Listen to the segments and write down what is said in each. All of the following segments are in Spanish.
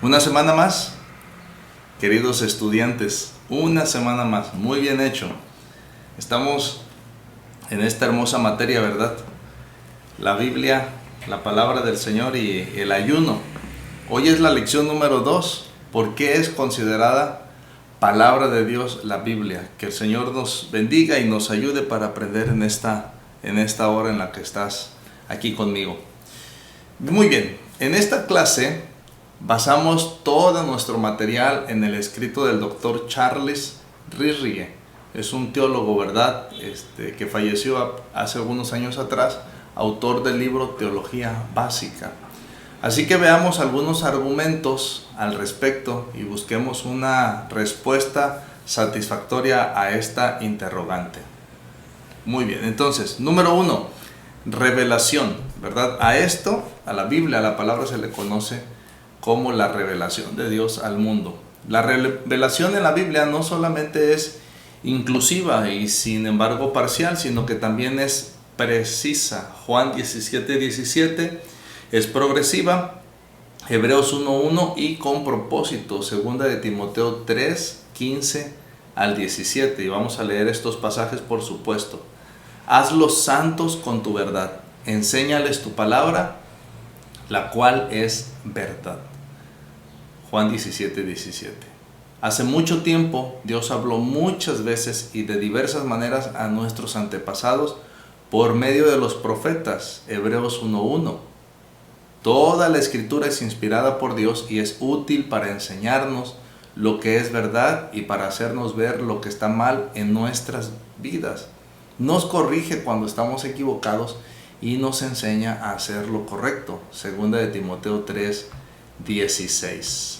Una semana más, queridos estudiantes, una semana más, muy bien hecho. Estamos en esta hermosa materia, ¿verdad? La Biblia, la palabra del Señor y el ayuno. Hoy es la lección número 2. ¿Por qué es considerada palabra de Dios la Biblia? Que el Señor nos bendiga y nos ayude para aprender en esta hora en la que estás aquí conmigo. Muy bien, en esta clase basamos todo nuestro material en el escrito del doctor Charles Rirrie. Es un teólogo, ¿verdad? Que falleció hace algunos años atrás, autor del libro Teología Básica. Así que veamos algunos argumentos al respecto y busquemos una respuesta satisfactoria a esta interrogante. Muy bien, entonces, número 1, revelación, ¿verdad? A la Biblia, a la palabra se le conoce como la revelación de Dios al mundo. La revelación en la Biblia no solamente es inclusiva y sin embargo parcial, sino que también es precisa. Juan 17:17 es progresiva, Hebreos 1:1 y con propósito. Segunda de Timoteo 3:15 al 17. Y vamos a leer estos pasajes, por supuesto. Hazlos santos con tu verdad, enséñales tu palabra, la cual es verdad. Juan 17:17. Hace mucho tiempo Dios habló muchas veces y de diversas maneras a nuestros antepasados por medio de los profetas. Hebreos 1:1. Toda la escritura es inspirada por Dios y es útil para enseñarnos lo que es verdad y para hacernos ver lo que está mal en nuestras vidas. Nos corrige cuando estamos equivocados y nos enseña a hacer lo correcto. Segunda de Timoteo 3:16.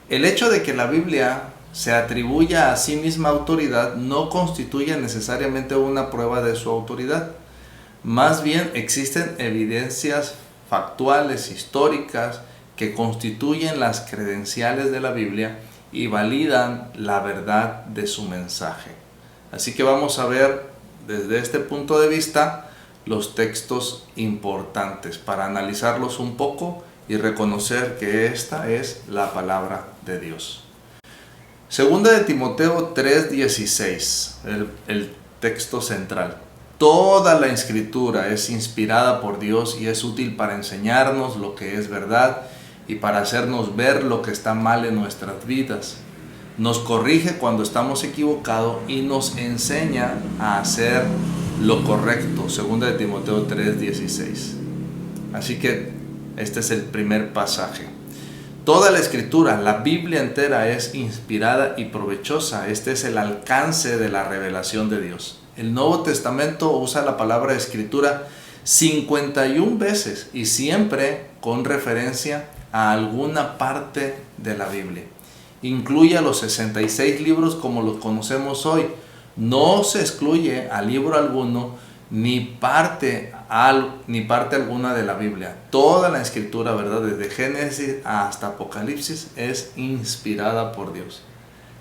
El hecho de que la Biblia se atribuya a sí misma autoridad no constituye necesariamente una prueba de su autoridad. Más bien existen evidencias factuales, históricas, que constituyen las credenciales de la Biblia y validan la verdad de su mensaje. Así que vamos a ver desde este punto de vista los textos importantes para analizarlos un poco y reconocer que esta es la palabra de Dios. Segunda de Timoteo 3:16, el texto central. Toda la escritura es inspirada por Dios y es útil para enseñarnos lo que es verdad y para hacernos ver lo que está mal en nuestras vidas. Nos corrige cuando estamos equivocados y nos enseña a hacer lo correcto. Segunda de Timoteo 3:16. Así que este es el primer pasaje. Toda la escritura, la Biblia entera, es inspirada y provechosa. Este es el alcance de la revelación de Dios. El Nuevo Testamento usa la palabra escritura 51 veces y siempre con referencia a alguna parte de la Biblia. Incluye a los 66 libros como los conocemos hoy. No se excluye a libro alguno ni parte alguna de la Biblia. Toda la escritura, ¿verdad? Desde Génesis hasta Apocalipsis es inspirada por Dios.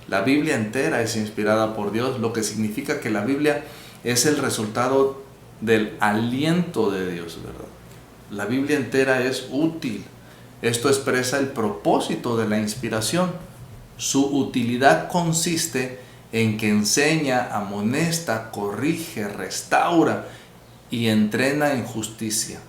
La Biblia entera es inspirada por Dios, lo que significa que la Biblia es el resultado del aliento de Dios, ¿verdad? La Biblia entera es útil. Esto expresa el propósito de la inspiración. Su utilidad consiste en que enseña, amonesta, corrige, restaura y entrena en justicia,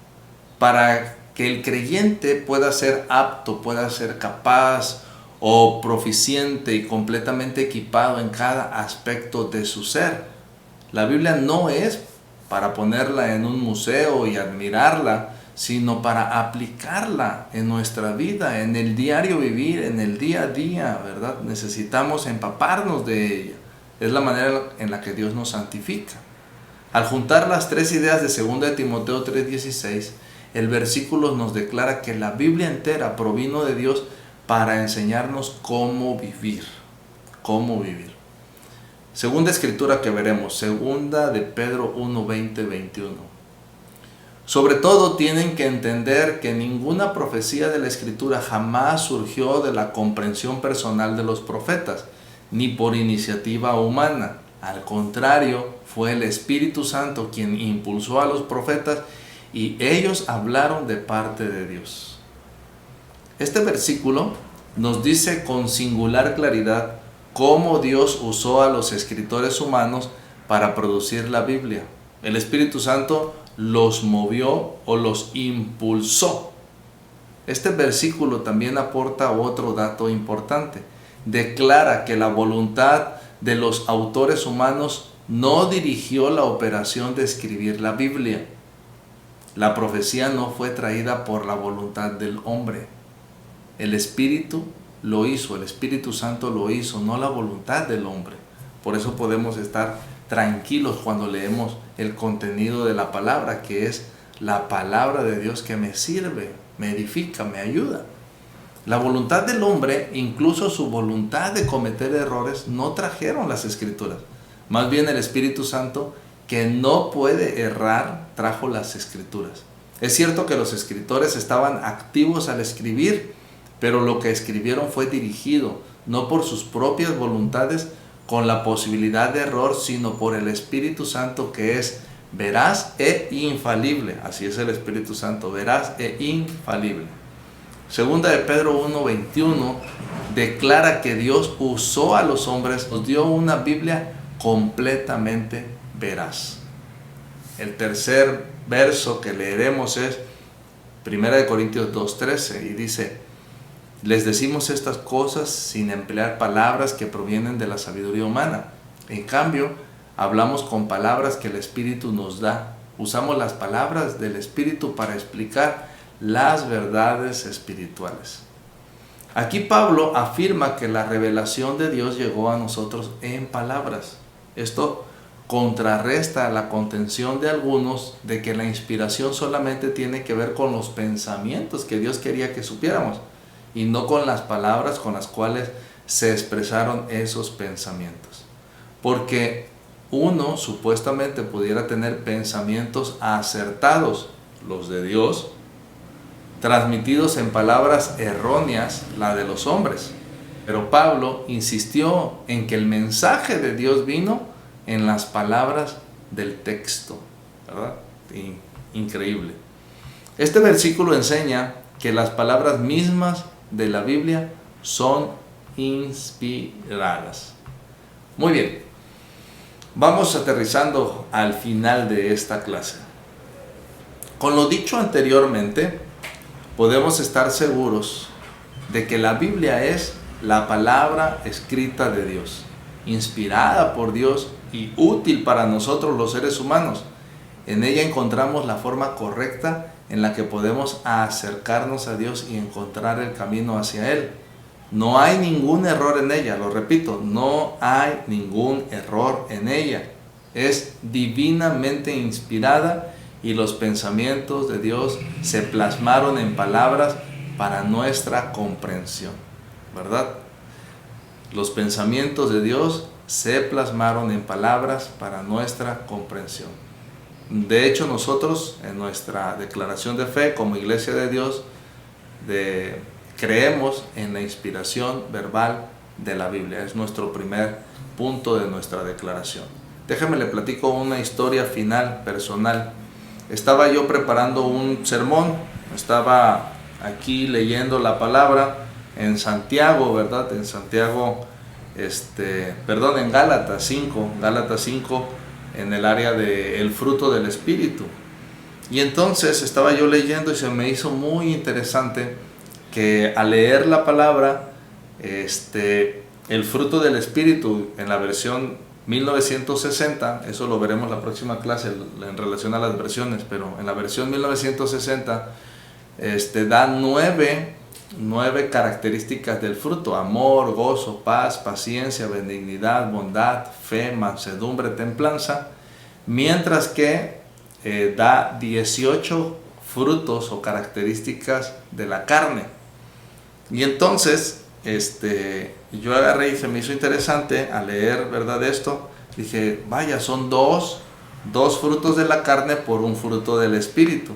para que el creyente pueda ser apto, pueda ser capaz o proficiente y completamente equipado en cada aspecto de su ser. La Biblia no es para ponerla en un museo y admirarla, sino para aplicarla en nuestra vida, en el diario vivir, en el día a día, ¿verdad? Necesitamos empaparnos de ella. Es la manera en la que Dios nos santifica. Al juntar las tres ideas de 2 de Timoteo 3:16, el versículo nos declara que la Biblia entera provino de Dios para enseñarnos cómo vivir. Cómo vivir. Segunda escritura que veremos, segunda de Pedro 1:20-21. Sobre todo tienen que entender que ninguna profecía de la Escritura jamás surgió de la comprensión personal de los profetas, ni por iniciativa humana. Al contrario, fue el Espíritu Santo quien impulsó a los profetas y ellos hablaron de parte de Dios. Este versículo nos dice con singular claridad cómo Dios usó a los escritores humanos para producir la Biblia. El Espíritu Santo los movió o los impulsó. Este versículo también aporta otro dato importante. Declara que la voluntad de los autores humanos no dirigió la operación de escribir la Biblia. La profecía no fue traída por la voluntad del hombre. El Espíritu lo hizo, el Espíritu Santo lo hizo, no la voluntad del hombre. Por eso podemos estar tranquilos cuando leemos el contenido de la palabra, que es la palabra de Dios que me sirve, me edifica, me ayuda. La voluntad del hombre, incluso su voluntad de cometer errores, no trajeron las Escrituras. Más bien el Espíritu Santo, que no puede errar, trajo las Escrituras. Es cierto que los escritores estaban activos al escribir, pero lo que escribieron fue dirigido, no por sus propias voluntades, con la posibilidad de error, sino por el Espíritu Santo, que es veraz e infalible. Así es el Espíritu Santo, veraz e infalible. Segunda de Pedro 1:21 declara que Dios usó a los hombres, nos dio una Biblia completamente veraz. El tercer verso que leeremos es 1 Corintios 2:13 y dice: les decimos estas cosas sin emplear palabras que provienen de la sabiduría humana. En cambio, hablamos con palabras que el Espíritu nos da. Usamos las palabras del Espíritu para explicar las verdades espirituales. Aquí Pablo afirma que la revelación de Dios llegó a nosotros en palabras. Esto contrarresta la contención de algunos de que la inspiración solamente tiene que ver con los pensamientos que Dios quería que supiéramos, y no con las palabras con las cuales se expresaron esos pensamientos. Porque uno supuestamente pudiera tener pensamientos acertados, los de Dios, transmitidos en palabras erróneas, la de los hombres. Pero Pablo insistió en que el mensaje de Dios vino en las palabras del texto, ¿verdad? Increíble. Este versículo enseña que las palabras mismas de la Biblia son inspiradas. Muy bien, vamos aterrizando al final de esta clase. Con lo dicho anteriormente, podemos estar seguros de que la Biblia es la palabra escrita de Dios, inspirada por Dios y útil para nosotros los seres humanos. En ella encontramos la forma correcta en la que podemos acercarnos a Dios y encontrar el camino hacia Él. No hay ningún error en ella, lo repito, no hay ningún error en ella. Es divinamente inspirada y los pensamientos de Dios se plasmaron en palabras para nuestra comprensión, ¿verdad? Los pensamientos de Dios se plasmaron en palabras para nuestra comprensión. De hecho, nosotros en nuestra declaración de fe como Iglesia de Dios creemos en la inspiración verbal de la Biblia. Es nuestro primer punto de nuestra declaración. Déjame le platico una historia final, personal. Estaba yo preparando un sermón, estaba aquí leyendo la palabra en Santiago, ¿verdad? En Santiago, en Gálatas 5, en el área del fruto del Espíritu. Y entonces estaba yo leyendo y se me hizo muy interesante que al leer la palabra, el fruto del Espíritu en la versión 1960, eso lo veremos la próxima clase en relación a las versiones, pero en la versión 1960 da nueve características del fruto: amor, gozo, paz, paciencia, benignidad, bondad, fe, mansedumbre, templanza, mientras que da 18 frutos o características de la carne. Y entonces yo agarré y se me hizo interesante al leer, ¿verdad?, esto. Dije, vaya, son dos frutos de la carne por un fruto del Espíritu.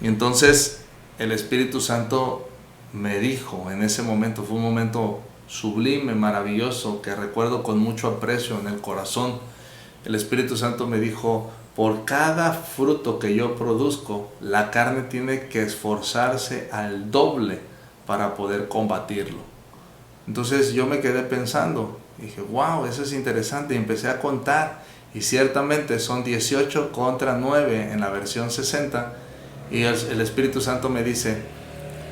Y entonces el Espíritu Santo me dijo en ese momento, fue un momento sublime, maravilloso, que recuerdo con mucho aprecio en el corazón. El Espíritu Santo me dijo: por cada fruto que yo produzco, la carne tiene que esforzarse al doble para poder combatirlo. Entonces yo me quedé pensando, dije, wow, eso es interesante, y empecé a contar, y ciertamente son 18 contra 9 en la versión 60, y el Espíritu Santo me dice,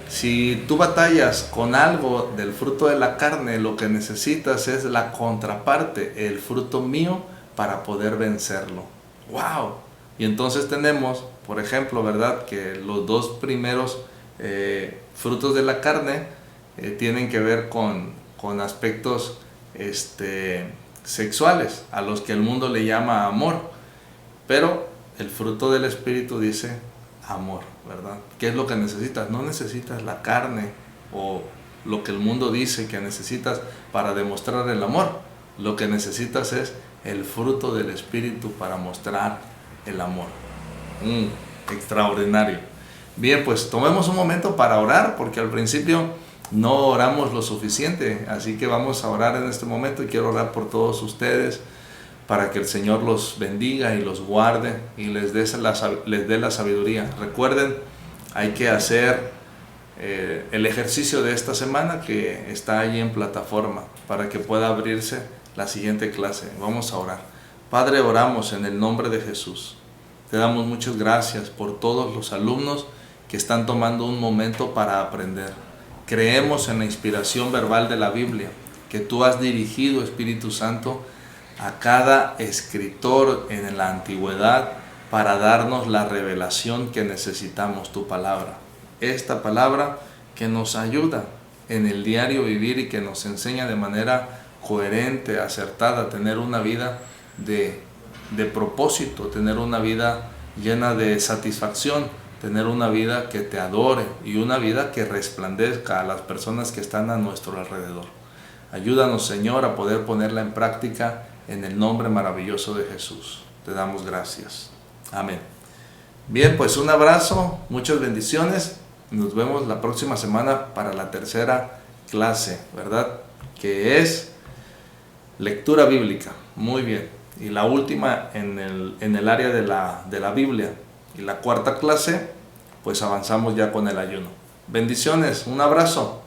si tú batallas con algo del fruto de la carne, lo que necesitas es la contraparte, el fruto mío, para poder vencerlo. ¡Wow! Y entonces tenemos, por ejemplo, ¿verdad?, que los dos primeros frutos de la carne tienen que ver con aspectos sexuales, a los que el mundo le llama amor, pero el fruto del Espíritu dice amor, ¿verdad? ¿Qué es lo que necesitas? No necesitas la carne o lo que el mundo dice que necesitas para demostrar el amor. Lo que necesitas es el fruto del Espíritu para mostrar el amor. Extraordinario. Bien, pues tomemos un momento para orar, porque al principio no oramos lo suficiente, así que vamos a orar en este momento, y quiero orar por todos ustedes para que el Señor los bendiga y los guarde y les dé la sabiduría. Recuerden, hay que hacer el ejercicio de esta semana que está ahí en plataforma para que pueda abrirse la siguiente clase. Vamos a orar. Padre, oramos en el nombre de Jesús. Te damos muchas gracias por todos los alumnos que están tomando un momento para aprender. Creemos en la inspiración verbal de la Biblia, que tú has dirigido, Espíritu Santo, a cada escritor en la antigüedad para darnos la revelación que necesitamos, tu palabra. Esta palabra que nos ayuda en el diario vivir y que nos enseña de manera coherente, acertada, a tener una vida de propósito, tener una vida llena de satisfacción, tener una vida que te adore y una vida que resplandezca a las personas que están a nuestro alrededor. Ayúdanos, Señor, a poder ponerla en práctica en el nombre maravilloso de Jesús. Te damos gracias. Amén. Bien, pues un abrazo, muchas bendiciones. Nos vemos la próxima semana para la tercera clase, ¿verdad? Que es lectura bíblica. Muy bien. Y la última en el área de la Biblia. Y la cuarta clase, pues avanzamos ya con el ayuno. Bendiciones, un abrazo.